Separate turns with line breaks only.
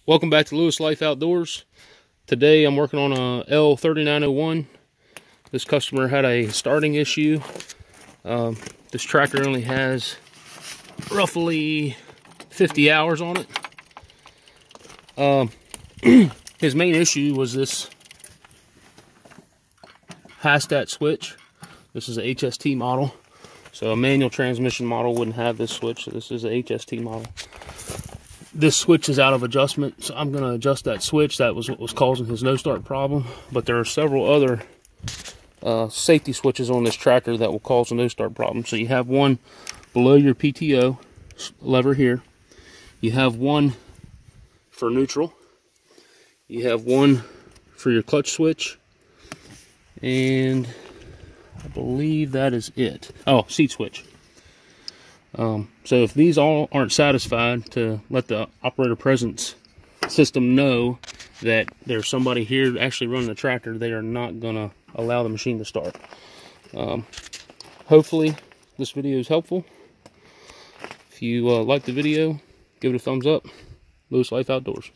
Welcome back to Lewis Life Outdoors. Today I'm working on a L3901. This customer had a starting issue. This tractor only has roughly 50 hours on it. His main issue was this Hastat switch. This is a HST model. So a manual transmission model wouldn't have this switch. So this is a HST model. This switch is out of adjustment, so I'm going to adjust that switch. That was what was causing his no start problem. But there are several other safety switches on this tractor that will cause a no start problem. So you have one below your PTO lever here. You have one for neutral. You have one for your clutch switch. And I believe that is it. Oh, seat switch. So if these all aren't satisfied, to let the operator presence system know that there's somebody here actually running the tractor, they are not going to allow the machine to start. Hopefully this video is helpful. If you like the video, give it a thumbs up. Lewis Life Outdoors.